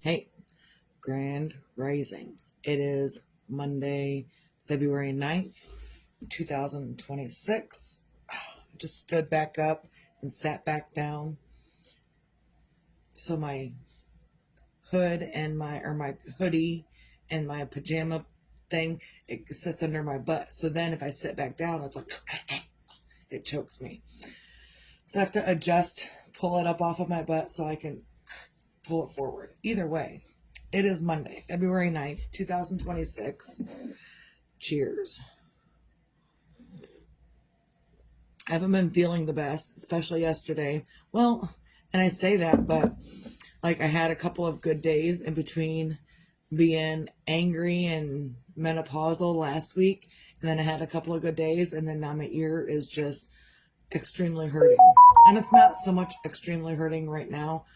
Hey, Grand Rising. It is Monday, February 9th, 2026. I just stood back up and sat back down so my hood and my hoodie and my pajama thing, it sits under my butt. So then if I sit back down, it's like it chokes me. So I have to pull it up off of my butt so I can pull it forward. Either way, it is Monday, February 9th, 2026. Cheers. I haven't been feeling the best, especially yesterday. Well, and I say that, but like I had a couple of good days in between being angry and menopausal last week. And then I had a couple of good days, and then now my ear is just extremely hurting. And it's not so much extremely hurting right now.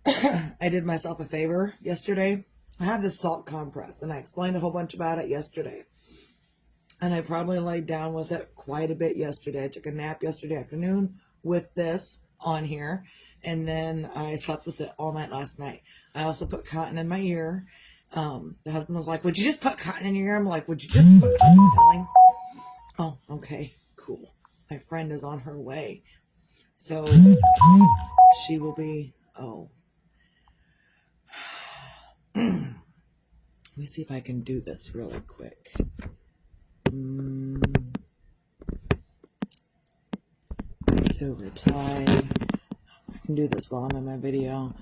I did myself a favor yesterday. I have this salt compress, and I explained a whole bunch about it yesterday. And I probably laid down with it quite a bit yesterday. I took a nap yesterday afternoon with this on here, and then I slept with it all night last night. I also put cotton in my ear. The husband was like, "Would you just put cotton in your ear?" I'm like, "Would you just put cotton in my ear?" Oh, okay, cool. My friend is on her way. So she will be, let me see if I can do this really quick. To reply. I can do this while I'm in my video.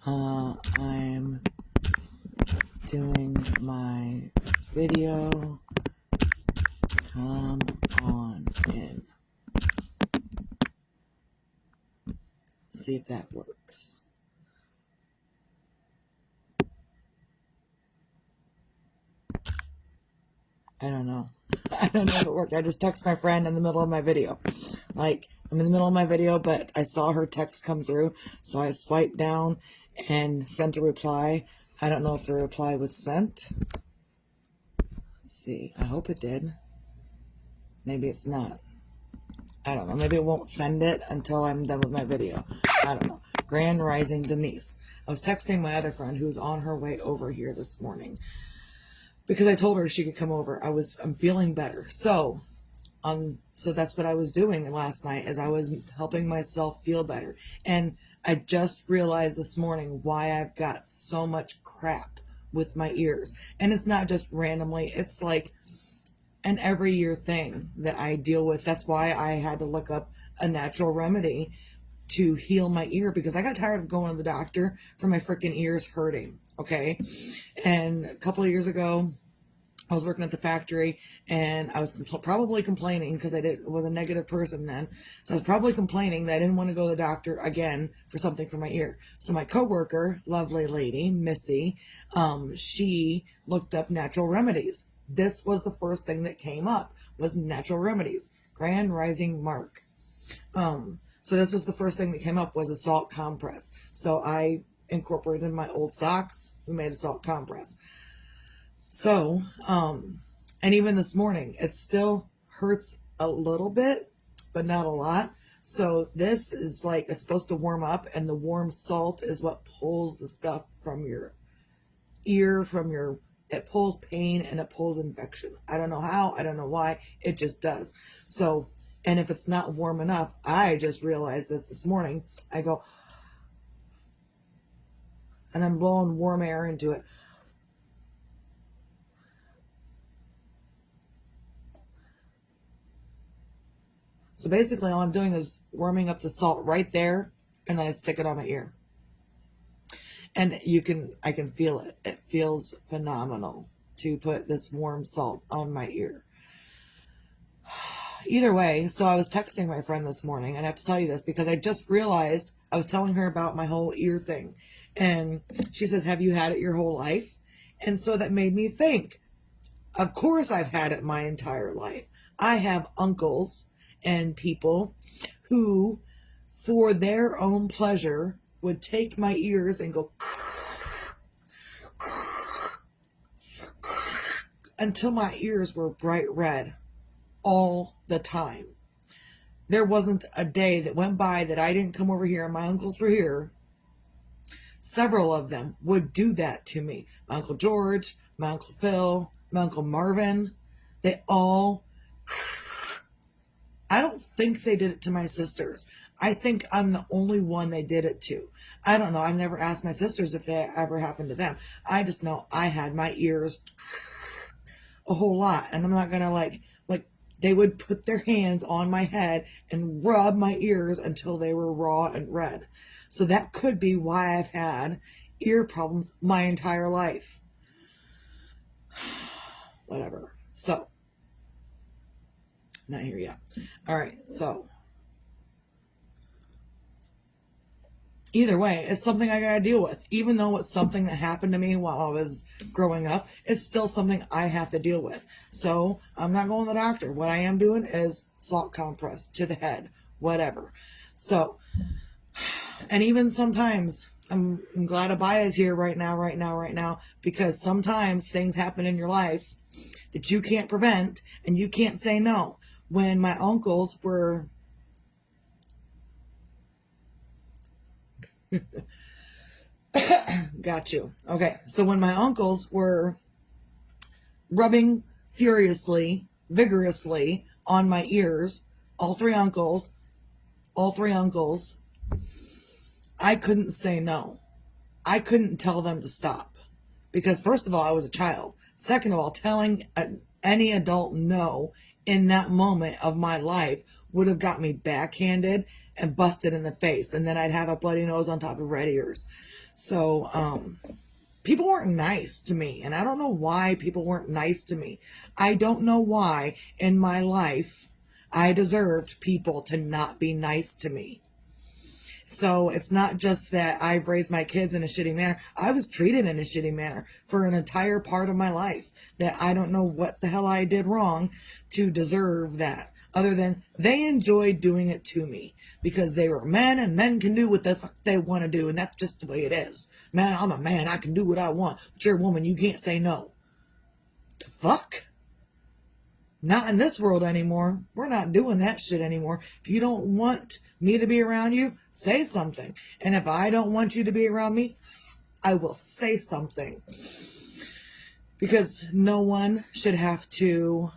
I'm doing my video. Come on in. See if that works. I don't know. I don't know if it worked. I just text my friend in the middle of my video. Like, I'm in the middle of my video, but I saw her text come through, so I swiped down and sent a reply. I don't know if the reply was sent. Let's see. I hope it did. Maybe it's not. I don't know. Maybe it won't send it until I'm done with my video. I don't know. Grand Rising Denise. I was texting my other friend who's on her way over here this morning because I told her she could come over. I'm feeling better. So that's what I was doing last night, is I was helping myself feel better. And I just realized this morning why I've got so much crap with my ears. And it's not just randomly. It's like an every year thing that I deal with. That's why I had to look up a natural remedy to heal my ear, because I got tired of going to the doctor for my freaking ears hurting. Okay. And a couple of years ago, I was working at the factory, and I was probably complaining because I was a negative person then. So I was probably complaining that I didn't want to go to the doctor again for something for my ear. So my coworker, lovely lady, Missy, she looked up natural remedies. This was the first thing that came up, was natural remedies. Grand Rising Mark. So this was the first thing that came up, was a salt compress. So I incorporated my old socks. We made a salt compress. So, and even this morning, it still hurts a little bit, but not a lot. So this is like, it's supposed to warm up, and the warm salt is what pulls the stuff from your ear, it pulls pain and it pulls infection. I don't know how, I don't know why, it just does. So, and if it's not warm enough, I just realized this morning, I go, and I'm blowing warm air into it. So basically all I'm doing is warming up the salt right there, and then I stick it on my ear. And I can feel it. It feels phenomenal to put this warm salt on my ear. Either way, so I was texting my friend this morning, and I have to tell you this because I just realized I was telling her about my whole ear thing. And she says, "Have you had it your whole life?" And so that made me think, of course I've had it my entire life. I have uncles and people who, for their own pleasure, would take my ears and go until my ears were bright red all the time. There wasn't a day that went by that I didn't come over here, and my uncles were here, several of them would do that to me. My Uncle George, my Uncle Phil, my Uncle Marvin, they all, I don't think they did it to my sisters. I think I'm the only one they did it to. I don't know. I've never asked my sisters if that ever happened to them. I just know I had my ears a whole lot. And I'm not going to like, they would put their hands on my head and rub my ears until they were raw and red. So that could be why I've had ear problems my entire life. Whatever. So, not here yet. All right. So, either way, it's something I gotta deal with. Even though it's something that happened to me while I was growing up, it's still something I have to deal with. So I'm not going to the doctor. What I am doing is salt compress to the head, whatever. So, and even sometimes, I'm glad Abaya is here right now, because sometimes things happen in your life that you can't prevent and you can't say no. When my uncles were got you. Okay, so when my uncles were rubbing furiously, vigorously on my ears, all three uncles, I couldn't say no. I couldn't tell them to stop. Because first of all, I was a child. Second of all, telling any adult no in that moment of my life would have got me backhanded and busted in the face. And then I'd have a bloody nose on top of red ears. So, people weren't nice to me. And I don't know why people weren't nice to me. I don't know why in my life I deserved people to not be nice to me. So it's not just that I've raised my kids in a shitty manner. I was treated in a shitty manner for an entire part of my life that I don't know what the hell I did wrong to deserve that. Other than they enjoyed doing it to me because they were men and men can do what the fuck they want to do. And that's just the way it is. Man, I'm a man. I can do what I want. But you're a woman. You can't say no. The fuck? Not in this world anymore. We're not doing that shit anymore. If you don't want me to be around you, say something. And if I don't want you to be around me, I will say something. Because no one should have to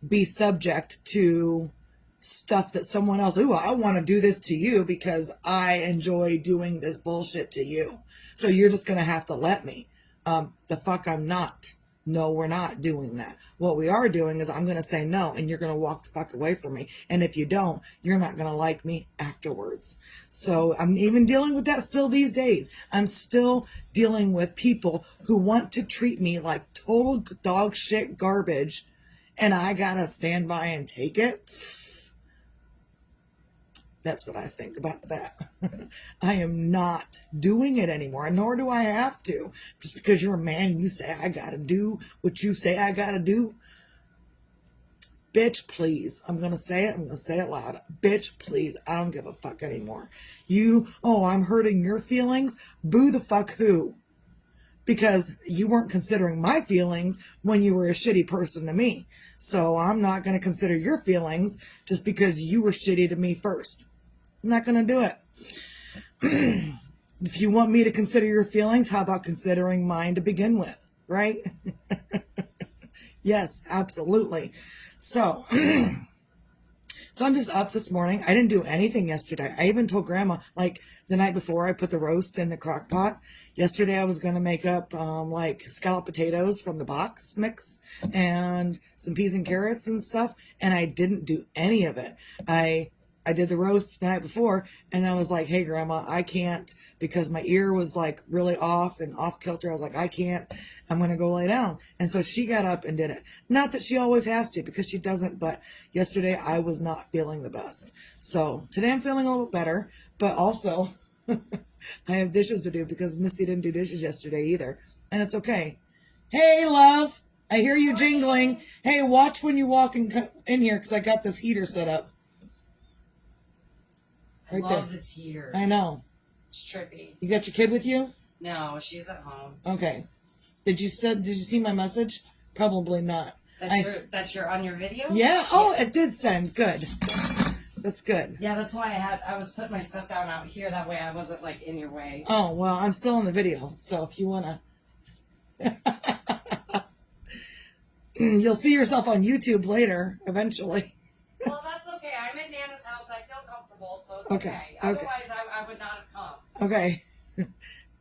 be subject to stuff that someone else, ooh, I want to do this to you because I enjoy doing this bullshit to you. So you're just going to have to let me. The fuck I'm not. No, we're not doing that. What we are doing is I'm going to say no, and you're going to walk the fuck away from me. And if you don't, you're not going to like me afterwards. So I'm even dealing with that still these days. I'm still dealing with people who want to treat me like total dog shit garbage, and I got to stand by and take it. That's what I think about that. I am not doing it anymore, nor do I have to. Just because you're a man and you say I gotta do what you say I gotta do. Bitch, please. I'm gonna say it. I'm gonna say it loud. Bitch, please. I don't give a fuck anymore. I'm hurting your feelings. Boo the fuck who? Because you weren't considering my feelings when you were a shitty person to me. So I'm not gonna consider your feelings just because you were shitty to me first. I'm not going to do it. If you want me to consider your feelings, how about considering mine to begin with, right? Yes, absolutely. So I'm just up this morning. I didn't do anything yesterday. I even told Grandma, like the night before I put the roast in the crock pot. Yesterday I was going to make up like scalloped potatoes from the box mix and some peas and carrots and stuff. And I didn't do any of it. I did the roast the night before, and I was like, hey, Grandma, I can't, because my ear was like really off and off kilter. I was like, I can't, I'm going to go lay down. And so she got up and did it. Not that she always has to, because she doesn't, but yesterday I was not feeling the best. So today I'm feeling a little better, but also I have dishes to do because Misty didn't do dishes yesterday either. And it's okay. Hey, love, I hear you jingling. Hey, watch when you walk in here, because I got this heater set up. I love this heater. I know. It's trippy. You got your kid with you? No, she's at home. Okay. Did you see my message? Probably not. That's your on your video? Yeah. Oh, it did send. Good. That's good. Yeah, that's why I was putting my stuff down out here. That way I wasn't like in your way. Oh, well, I'm still in the video, so if you want to... You'll see yourself on YouTube later, eventually. Well, that's okay. I'm at Nana's house. I feel comfortable, so it's Okay, okay. okay. Otherwise, I would not have come. Okay.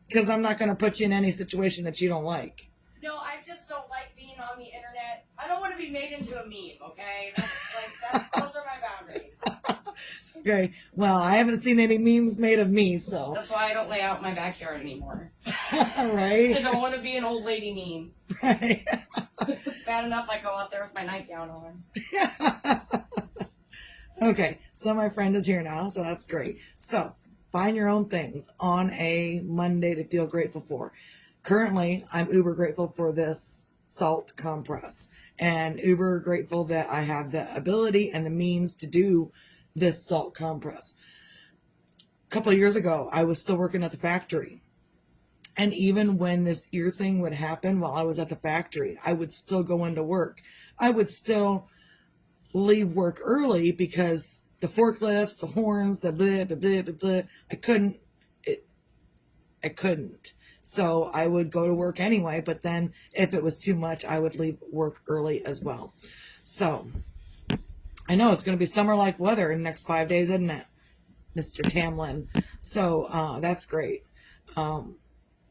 Because I'm not going to put you in any situation that you don't like. No, I just don't like being on the internet. I don't want to be made into a meme, okay? Those are my boundaries. Okay. Well, I haven't seen any memes made of me, so. That's why I don't lay out my backyard anymore. Right? I don't want to be an old lady meme. Right. It's bad enough I go out there with my nightgown on. Okay, so my friend is here now, so that's great. So, find your own things on a Monday to feel grateful for. Currently, I'm uber grateful for this salt compress, and uber grateful that I have the ability and the means to do this salt compress. A couple of years ago, I was still working at the factory. And even when this ear thing would happen while I was at the factory, I would still go into work. I would still leave work early because the forklifts, the horns, the blah, blah, blah, blah, blah, I couldn't. So I would go to work anyway, but then if it was too much, I would leave work early as well. So I know it's going to be summer-like weather in the next 5 days, isn't it, Mr. Tamlin? So that's great.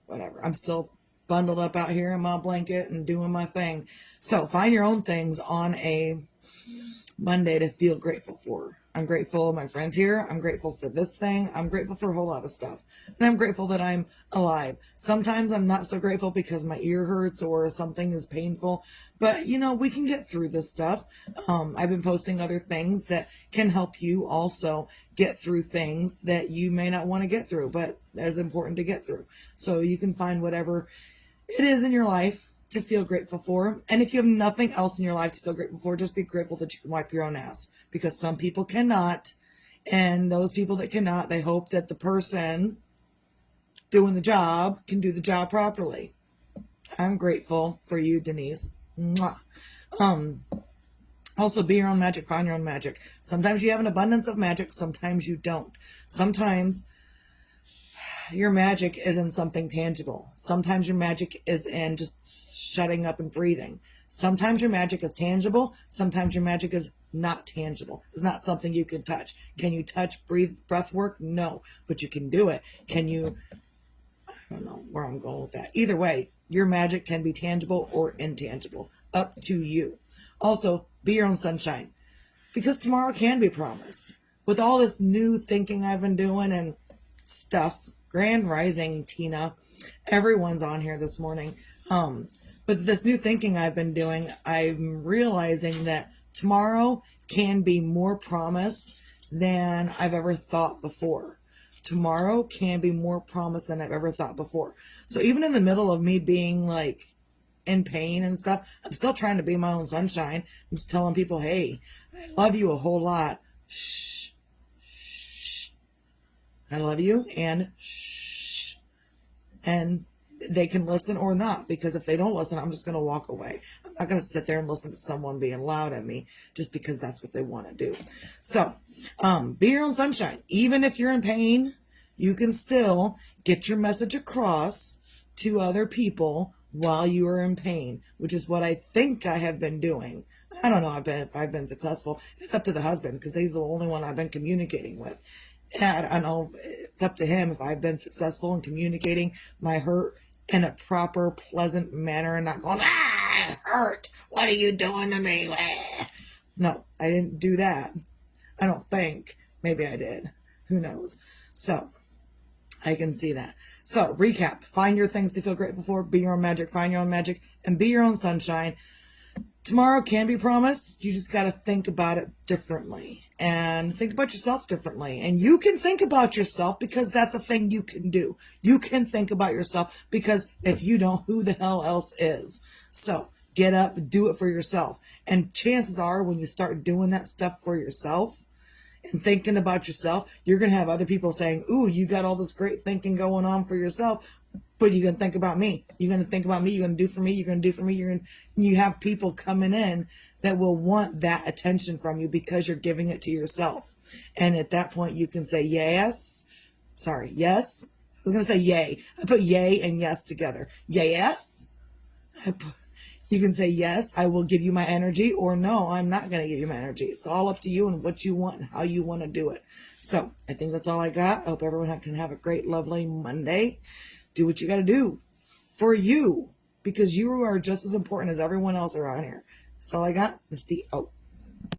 Whatever. I'm still bundled up out here in my blanket and doing my thing. So find your own things on a Monday to feel grateful for. I'm grateful my friend's here. I'm grateful for this thing. I'm grateful for a whole lot of stuff. And I'm grateful that I'm alive. Sometimes I'm not so grateful because my ear hurts or something is painful. But, you know, we can get through this stuff. I've been posting other things that can help you also get through things that you may not want to get through, but is important to get through. So you can find whatever it is in your life to feel grateful for. And if you have nothing else in your life to feel grateful for, just be grateful that you can wipe your own ass, because some people cannot. And those people that cannot, they hope that the person doing the job can do the job properly. I'm grateful for you, Denise. Mwah. Also, be your own magic, find your own magic. Sometimes you have an abundance of magic, sometimes you don't. Sometimes your magic is in something tangible. Sometimes your magic is in just shutting up and breathing. Sometimes your magic is tangible. Sometimes your magic is not tangible. It's not something you can touch. Can you touch breath work? No, but you can do it. Can you, I don't know where I'm going with that. Either way, your magic can be tangible or intangible. Up to you. Also, be your own sunshine, because tomorrow can be promised. With all this new thinking I've been doing and stuff, Grand Rising, Tina, everyone's on here this morning. But this new thinking I've been doing, I'm realizing that tomorrow can be more promised than I've ever thought before. Tomorrow can be more promised than I've ever thought before. So even in the middle of me being like in pain and stuff, I'm still trying to be my own sunshine. I'm just telling people, hey, I love you a whole lot. Shh. Shh. I love you, and shh. And they can listen or not, because if they don't listen, I'm just going to walk away. I'm not going to sit there and listen to someone being loud at me just because that's what they want to do. So, be your own sunshine. Even if you're in pain, you can still get your message across to other people while you are in pain, which is what I think I have been doing. I don't know if I've been successful. It's up to the husband, because he's the only one I've been communicating with. And I know it's up to him if I've been successful in communicating my hurt in a proper, pleasant manner and not going, it hurt. What are you doing to me? No, I didn't do that. I don't think. Maybe I did. Who knows? So, I can see that. So, recap. Find your things to feel grateful for. Be your own magic. Find your own magic. And be your own sunshine. Tomorrow can be promised. You just got to think about it differently. And think about yourself differently. And you can think about yourself, because that's a thing you can do. You can think about yourself, because if you don't, who the hell else is? So, get up, do it for yourself. And chances are, when you start doing that stuff for yourself and thinking about yourself, you're going to have other people saying, ooh, you got all this great thinking going on for yourself, but you're going to think about me. You're going to think about me. You're going to do for me. You're going to do for me. You have people coming in that will want that attention from you because you're giving it to yourself. And at that point, you can say yes. Sorry, yes. I was going to say yay. I put yay and yes together. Yes. You can say yes, I will give you my energy, or no, I'm not going to give you my energy. It's all up to you and what you want and how you want to do it. So I think that's all I got. I hope everyone can have a great, lovely Monday. Do what you got to do for you, because you are just as important as everyone else around here. That's all I got. Misty out.